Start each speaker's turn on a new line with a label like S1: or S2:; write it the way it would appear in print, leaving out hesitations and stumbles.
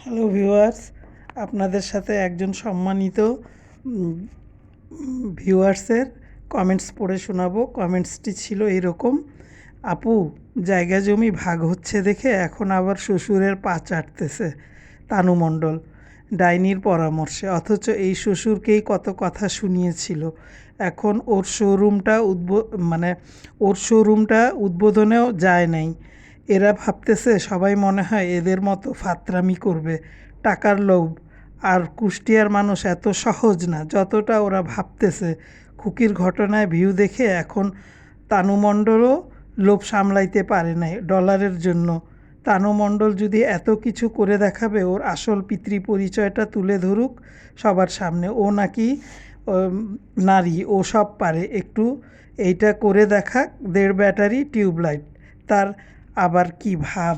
S1: Hello viewers, আপনাদের সাথে একজন সম্মানিত ভিউয়ার্সের কমেন্টস পড়ে শোনাবো। কমেন্টসটি ছিল এরকম: আপু, জায়গা জমি ভাগ হচ্ছে দেখে এখন আবার শ্বশুরের পা চাটতেছে তানু মণ্ডল ডাইনির পরামর্শে, অথচ এই শ্বশুরকেই কত কথা শুনিয়েছিল। এখন ওর শোরুমটা উদ্বোধনেও যায় নাই। এরা ভাবতেছে সবাই মনে হয় এদের মতো ফাত্রামি করবে, টাকার লোভ। আর কুষ্টিয়ার মানুষ এত সহজ না যতটা ওরা ভাবতেছে। খুকির ঘটনায় ভিউ দেখে এখন তানু মণ্ডলও লোভ সামলাইতে পারে নাই ডলারের জন্য। তানু মণ্ডল যদি এত কিছু করে দেখাবে, ওর আসল পিতৃ পরিচয়টা তুলে ধরুক সবার সামনে। ও নাকি নারী, ও সব পারে। একটু এইটা করে দেখাক, 1.5 ব্যাটারি টিউবলাইট, তার আবার কি ভাব।